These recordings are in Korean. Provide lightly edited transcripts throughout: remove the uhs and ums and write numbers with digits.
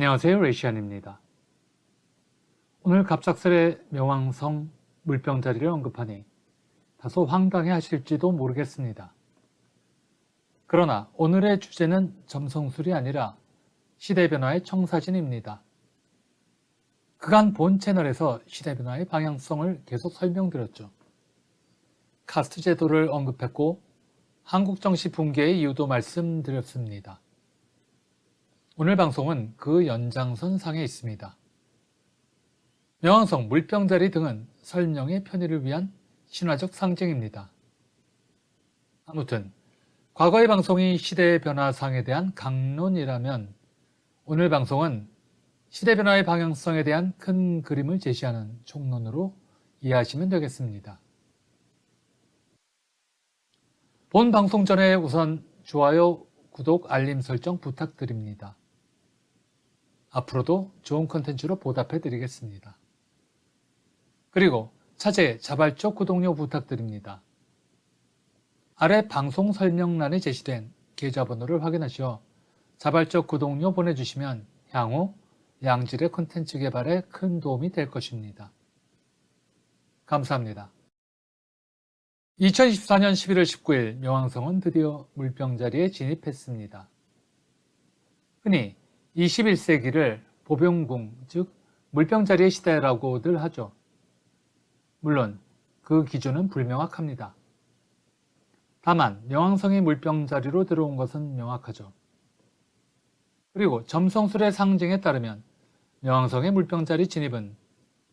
안녕하세요, 레시안입니다. 오늘 갑작스레 명왕성 물병자리를 언급하니 다소 황당해 하실지도 모르겠습니다. 그러나 오늘의 주제는 점성술이 아니라 시대변화의 청사진입니다. 그간 본 채널에서 시대변화의 방향성을 계속 설명드렸죠. 카스트 제도를 언급했고 한국정치 붕괴의 이유도 말씀드렸습니다. 오늘 방송은 그 연장선 상에 있습니다. 명왕성, 물병자리 등은 설명의 편의를 위한 신화적 상징입니다. 아무튼 과거의 방송이 시대의 변화상에 대한 강론이라면 오늘 방송은 시대 변화의 방향성에 대한 큰 그림을 제시하는 총론으로 이해하시면 되겠습니다. 본 방송 전에 우선 좋아요, 구독, 알림 설정 부탁드립니다. 앞으로도 좋은 컨텐츠로 보답해 드리겠습니다. 그리고 차제 자발적 구독료 부탁드립니다. 아래 방송 설명란에 제시된 계좌번호를 확인하시어 자발적 구독료 보내주시면 향후 양질의 콘텐츠 개발에 큰 도움이 될 것입니다. 감사합니다. 2024년 11월 19일 명왕성은 드디어 물병자리에 진입했습니다. 흔히 21세기를 보병궁, 즉 물병자리의 시대라고들 하죠. 물론 그 기준은 불명확합니다. 다만 명왕성이 물병자리로 들어온 것은 명확하죠. 그리고 점성술의 상징에 따르면 명왕성의 물병자리 진입은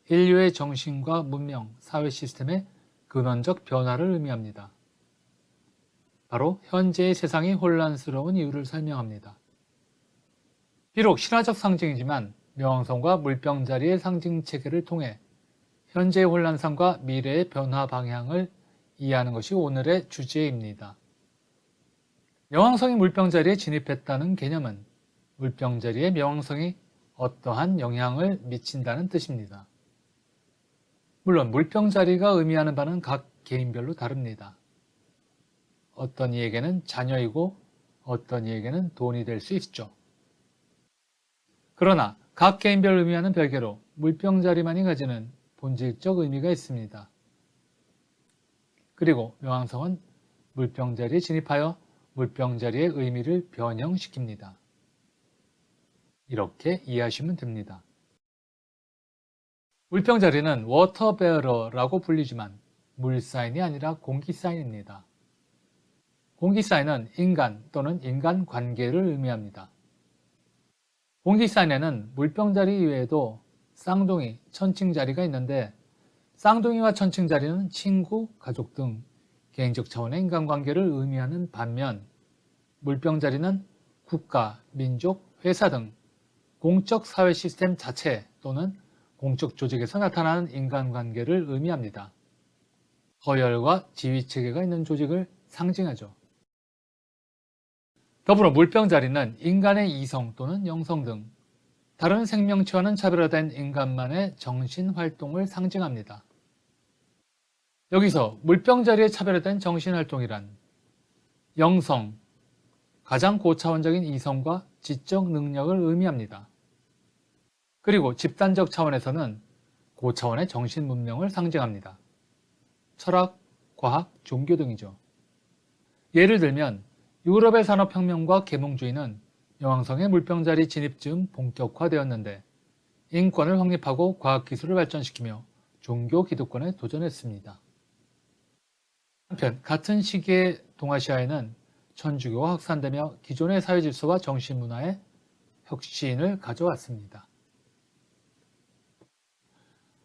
인류의 정신과 문명, 사회 시스템의 근원적 변화를 의미합니다. 바로 현재의 세상이 혼란스러운 이유를 설명합니다. 비록 신화적 상징이지만 명왕성과 물병자리의 상징 체계를 통해 현재의 혼란상과 미래의 변화 방향을 이해하는 것이 오늘의 주제입니다. 명왕성이 물병자리에 진입했다는 개념은 물병자리에 명왕성이 어떠한 영향을 미친다는 뜻입니다. 물론 물병자리가 의미하는 바는 각 개인별로 다릅니다. 어떤 이에게는 자녀이고 어떤 이에게는 돈이 될 수 있죠. 그러나 각 개인별 의미와는 별개로 물병자리만이 가지는 본질적 의미가 있습니다. 그리고 명왕성은 물병자리에 진입하여 물병자리의 의미를 변형시킵니다. 이렇게 이해하시면 됩니다. 물병자리는 워터베어러라고 불리지만 물사인이 아니라 공기사인입니다. 공기사인은 인간 또는 인간관계를 의미합니다. 공기사인에는 물병자리 이외에도 쌍둥이, 천칭자리가 있는데 쌍둥이와 천칭자리는 친구, 가족 등 개인적 차원의 인간관계를 의미하는 반면 물병자리는 국가, 민족, 회사 등 공적 사회 시스템 자체 또는 공적 조직에서 나타나는 인간관계를 의미합니다. 서열과 지위체계가 있는 조직을 상징하죠. 더불어 물병자리는 인간의 이성 또는 영성 등 다른 생명체와는 차별화된 인간만의 정신활동을 상징합니다. 여기서 물병자리에 차별화된 정신활동이란 영성, 가장 고차원적인 이성과 지적 능력을 의미합니다. 그리고 집단적 차원에서는 고차원의 정신 문명을 상징합니다. 철학, 과학, 종교 등이죠. 예를 들면 유럽의 산업혁명과 계몽주의는 명왕성의 물병자리 진입 즈음 본격화되었는데 인권을 확립하고 과학기술을 발전시키며 종교 기득권에 도전했습니다. 한편 같은 시기에 동아시아에는 천주교가 확산되며 기존의 사회질서와 정신문화에 혁신을 가져왔습니다.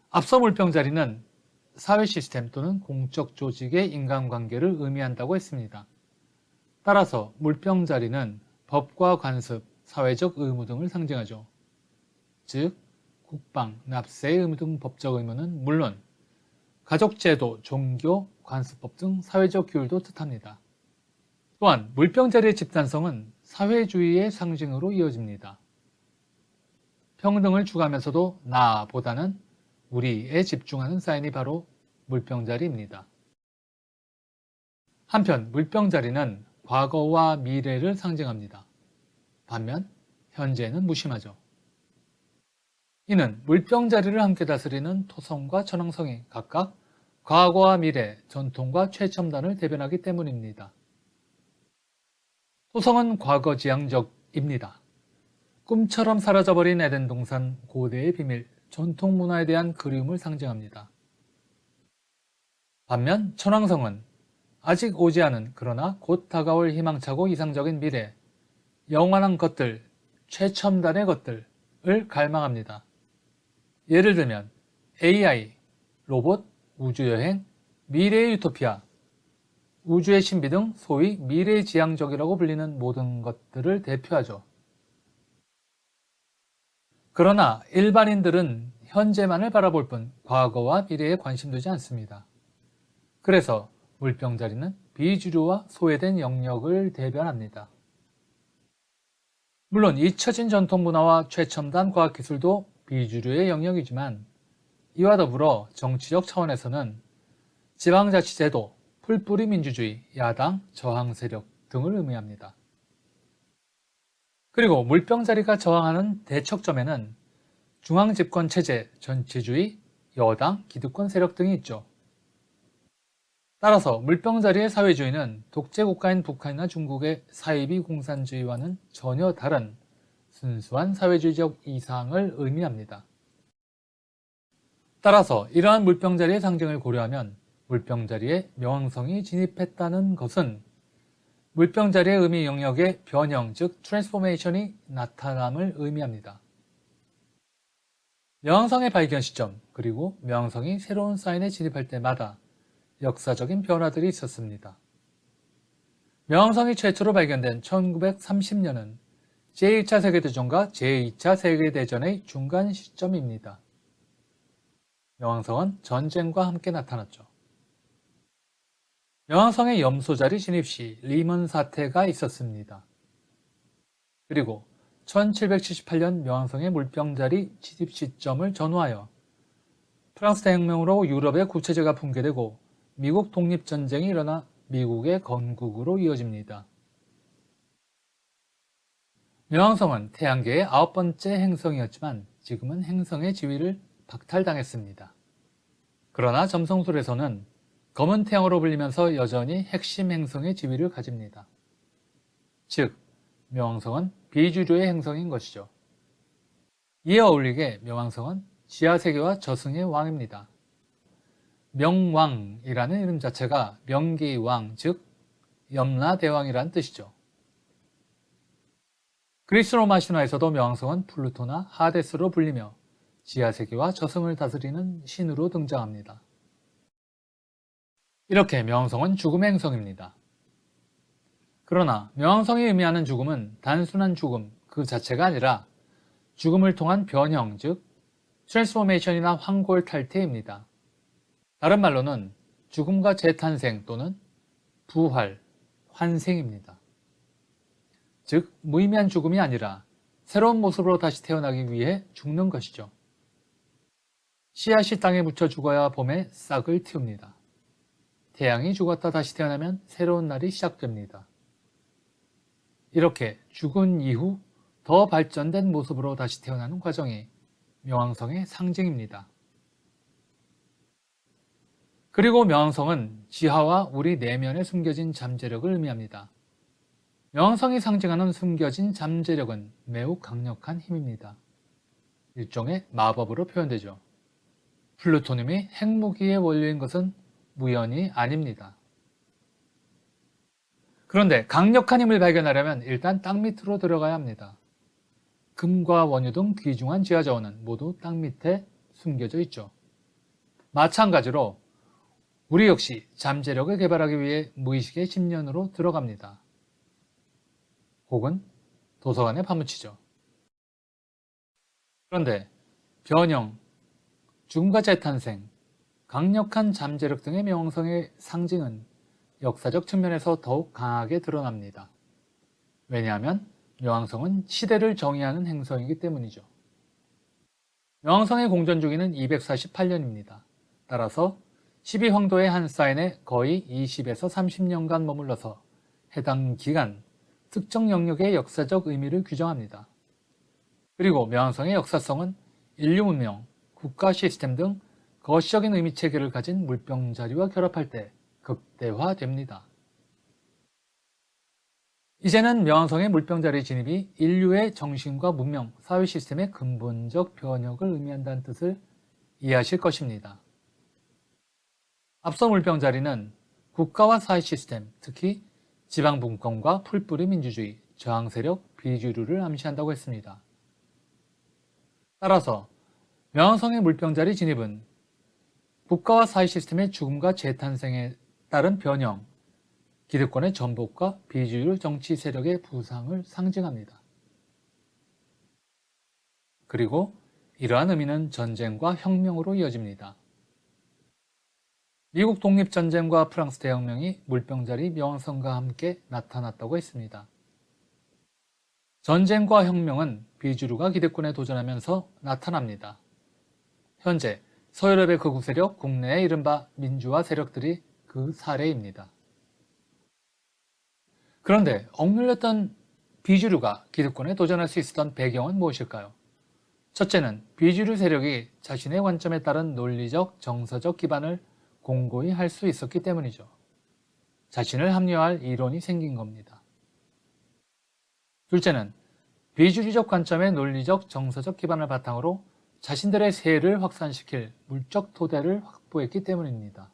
앞서 물병자리는 사회 시스템 또는 공적 조직의 인간관계를 의미한다고 했습니다. 따라서 물병자리는 법과 관습, 사회적 의무 등을 상징하죠. 즉, 국방, 납세의 의무 등 법적 의무는 물론 가족제도, 종교, 관습법 등 사회적 규율도 뜻합니다. 또한 물병자리의 집단성은 사회주의의 상징으로 이어집니다. 평등을 추구하면서도 나보다는 우리에 집중하는 사인이 바로 물병자리입니다. 한편 물병자리는 과거와 미래를 상징합니다. 반면 현재는 무심하죠. 이는 물병자리를 함께 다스리는 토성과 천왕성이 각각 과거와 미래, 전통과 최첨단을 대변하기 때문입니다. 토성은 과거지향적입니다. 꿈처럼 사라져버린 에덴 동산, 고대의 비밀, 전통 문화에 대한 그리움을 상징합니다. 반면 천왕성은 아직 오지 않은 그러나 곧 다가올 희망차고 이상적인 미래, 영원한 것들, 최첨단의 것들을 갈망합니다. 예를 들면 AI, 로봇, 우주여행, 미래의 유토피아, 우주의 신비 등 소위 미래지향적이라고 불리는 모든 것들을 대표하죠. 그러나 일반인들은 현재만을 바라볼 뿐 과거와 미래에 관심두지 않습니다. 그래서 물병자리는 비주류와 소외된 영역을 대변합니다. 물론 잊혀진 전통 문화와 최첨단 과학기술도 비주류의 영역이지만 이와 더불어 정치적 차원에서는 지방자치제도, 풀뿌리 민주주의, 야당, 저항 세력 등을 의미합니다. 그리고 물병자리가 저항하는 대척점에는 중앙집권체제, 전체주의, 여당, 기득권 세력 등이 있죠. 따라서 물병자리의 사회주의는 독재국가인 북한이나 중국의 사이비 공산주의와는 전혀 다른 순수한 사회주의적 이상을 의미합니다. 따라서 이러한 물병자리의 상징을 고려하면 물병자리에 명왕성이 진입했다는 것은 물병자리의 의미 영역의 변형, 즉 트랜스포메이션이 나타남을 의미합니다. 명왕성의 발견 시점, 그리고 명왕성이 새로운 사인에 진입할 때마다 역사적인 변화들이 있었습니다. 명왕성이 최초로 발견된 1930년은 제1차 세계대전과 제2차 세계대전의 중간 시점입니다. 명왕성은 전쟁과 함께 나타났죠. 명왕성의 염소자리 진입 시 리먼 사태가 있었습니다. 그리고 1778년 명왕성의 물병자리 진입 시점을 전후하여 프랑스 대혁명으로 유럽의 구체제가 붕괴되고 미국 독립전쟁이 일어나 미국의 건국으로 이어집니다. 명왕성은 태양계의 9번째 행성이었지만 지금은 행성의 지위를 박탈당했습니다. 그러나 점성술에서는 검은 태양으로 불리면서 여전히 핵심 행성의 지위를 가집니다. 즉, 명왕성은 비주류의 행성인 것이죠. 이에 어울리게 명왕성은 지하세계와 저승의 왕입니다. 명왕이라는 이름 자체가 명기왕, 즉 염라대왕이라는 뜻이죠. 그리스 로마 신화에서도 명왕성은 플루토나 하데스로 불리며 지하세계와 저승을 다스리는 신으로 등장합니다. 이렇게 명왕성은 죽음의 행성입니다. 그러나 명왕성이 의미하는 죽음은 단순한 죽음 그 자체가 아니라 죽음을 통한 변형, 즉 트랜스포메이션이나 황골탈퇴입니다. 다른 말로는 죽음과 재탄생 또는 부활, 환생입니다. 즉 무의미한 죽음이 아니라 새로운 모습으로 다시 태어나기 위해 죽는 것이죠. 씨앗이 땅에 묻혀 죽어야 봄에 싹을 틔웁니다. 태양이 죽었다 다시 태어나면 새로운 날이 시작됩니다. 이렇게 죽은 이후 더 발전된 모습으로 다시 태어나는 과정이 명왕성의 상징입니다. 그리고 명왕성은 지하와 우리 내면에 숨겨진 잠재력을 의미합니다. 명왕성이 상징하는 숨겨진 잠재력은 매우 강력한 힘입니다. 일종의 마법으로 표현되죠. 플루토늄이 핵무기의 원료인 것은 우연이 아닙니다. 그런데 강력한 힘을 발견하려면 일단 땅 밑으로 들어가야 합니다. 금과 원유 등 귀중한 지하자원은 모두 땅 밑에 숨겨져 있죠. 마찬가지로 우리 역시 잠재력을 개발하기 위해 무의식의 심연으로 들어갑니다. 혹은 도서관에 파묻히죠. 그런데 변형, 죽음과 재탄생, 강력한 잠재력 등의 명왕성의 상징은 역사적 측면에서 더욱 강하게 드러납니다. 왜냐하면 명왕성은 시대를 정의하는 행성이기 때문이죠. 명왕성의 공전 주기는 248년입니다. 따라서 12황도의 한 사인에 거의 20에서 30년간 머물러서 해당 기간, 특정 영역의 역사적 의미를 규정합니다. 그리고 명왕성의 역사성은 인류 문명, 국가 시스템 등 거시적인 의미 체계를 가진 물병자리와 결합할 때 극대화됩니다. 이제는 명왕성의 물병자리 진입이 인류의 정신과 문명, 사회 시스템의 근본적 변혁을 의미한다는 뜻을 이해하실 것입니다. 앞서 물병자리는 국가와 사회 시스템, 특히 지방분권과 풀뿌리 민주주의, 저항 세력, 비주류를 암시한다고 했습니다. 따라서 명왕성의 물병자리 진입은 국가와 사회 시스템의 죽음과 재탄생에 따른 변형, 기득권의 전복과 비주류 정치 세력의 부상을 상징합니다. 그리고 이러한 의미는 전쟁과 혁명으로 이어집니다. 미국 독립전쟁과 프랑스 대혁명이 물병자리 명왕성과 함께 나타났다고 했습니다. 전쟁과 혁명은 비주류가 기득권에 도전하면서 나타납니다. 현재 서유럽의 극우 세력, 국내의 이른바 민주화 세력들이 그 사례입니다. 그런데 억눌렸던 비주류가 기득권에 도전할 수 있었던 배경은 무엇일까요? 첫째는 비주류 세력이 자신의 관점에 따른 논리적, 정서적 기반을 공고히 할 수 있었기 때문이죠. 자신을 합리화할 이론이 생긴 겁니다. 둘째는 비주류적 관점의 논리적, 정서적 기반을 바탕으로 자신들의 세를 확산시킬 물적 토대를 확보했기 때문입니다.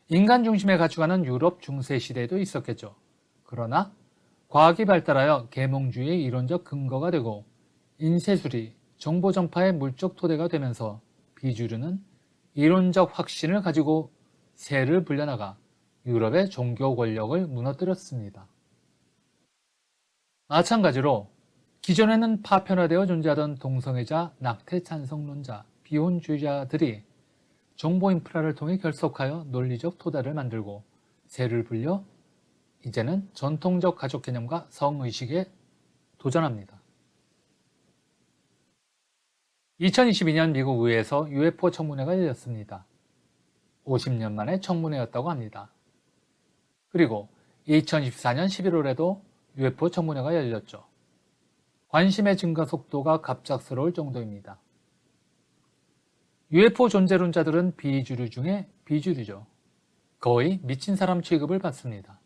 인간 중심의 가치관은 유럽 중세 시대에도 있었겠죠. 그러나 과학이 발달하여 계몽주의의 이론적 근거가 되고 인쇄술이 정보 전파의 물적 토대가 되면서 비주류는 이론적 확신을 가지고 세를 불려나가 유럽의 종교 권력을 무너뜨렸습니다. 마찬가지로 기존에는 파편화되어 존재하던 동성애자, 낙태 찬성론자, 비혼주의자들이 정보 인프라를 통해 결속하여 논리적 토대를 만들고 세를 불려 이제는 전통적 가족 개념과 성의식에 도전합니다. 2022년 미국 의회에서 UFO 청문회가 열렸습니다. 50년 만에 청문회였다고 합니다. 그리고 2024년 11월에도 UFO 청문회가 열렸죠. 관심의 증가 속도가 갑작스러울 정도입니다. UFO 존재론자들은 비주류 중에 비주류죠. 거의 미친 사람 취급을 받습니다.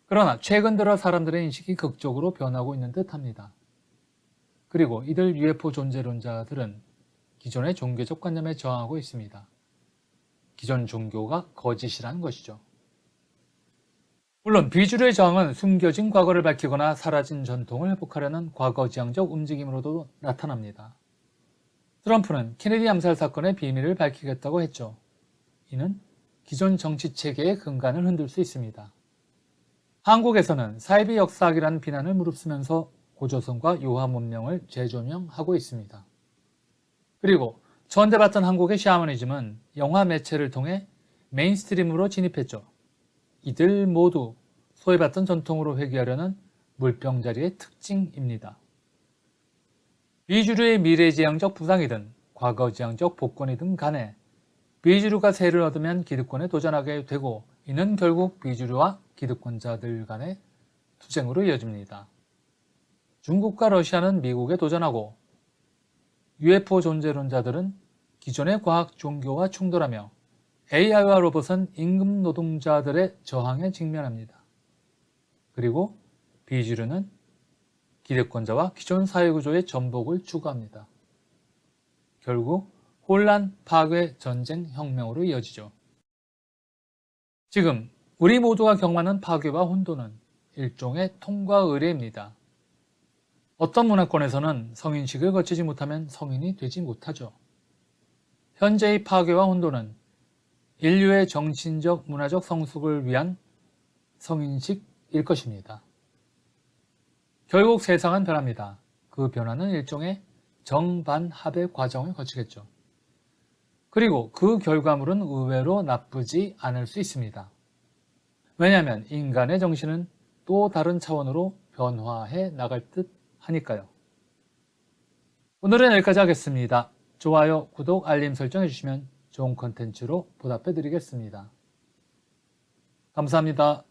그러나 최근 들어 사람들의 인식이 극적으로 변하고 있는 듯합니다. 그리고 이들 UFO 존재론자들은 기존의 종교적 관념에 저항하고 있습니다. 기존 종교가 거짓이라는 것이죠. 물론 비주류의 저항은 숨겨진 과거를 밝히거나 사라진 전통을 회복하려는 과거지향적 움직임으로도 나타납니다. 트럼프는 케네디 암살 사건의 비밀을 밝히겠다고 했죠. 이는 기존 정치체계의 근간을 흔들 수 있습니다. 한국에서는 사이비 역사학이라는 비난을 무릅쓰면서 고조선과 유화 문명을 재조명하고 있습니다. 그리고 전대받던 한국의 샤머니즘은 영화 매체를 통해 메인스트림으로 진입했죠. 이들 모두 소외받던 전통으로 회귀하려는 물병자리의 특징입니다. 비주류의 미래지향적 부상이든 과거지향적 복권이든 간에 비주류가 세를 얻으면 기득권에 도전하게 되고 이는 결국 비주류와 기득권자들 간의 투쟁으로 이어집니다. 중국과 러시아는 미국에 도전하고 UFO 존재론자들은 기존의 과학 종교와 충돌하며 AI와 로봇은 임금 노동자들의 저항에 직면합니다. 그리고 비주류는 기득권자와 기존 사회구조의 전복을 추구합니다. 결국 혼란, 파괴, 전쟁, 혁명으로 이어지죠. 지금 우리 모두가 경험하는 파괴와 혼돈은 일종의 통과 의례입니다. 어떤 문화권에서는 성인식을 거치지 못하면 성인이 되지 못하죠. 현재의 파괴와 혼돈은 인류의 정신적, 문화적 성숙을 위한 성인식일 것입니다. 결국 세상은 변합니다. 그 변화는 일종의 정반합의 과정을 거치겠죠. 그리고 그 결과물은 의외로 나쁘지 않을 수 있습니다. 왜냐하면 인간의 정신은 또 다른 차원으로 변화해 나갈 듯 하니까요. 오늘은 여기까지 하겠습니다. 좋아요, 구독, 알림 설정 해주시면 좋은 컨텐츠로 보답해 드리겠습니다. 감사합니다.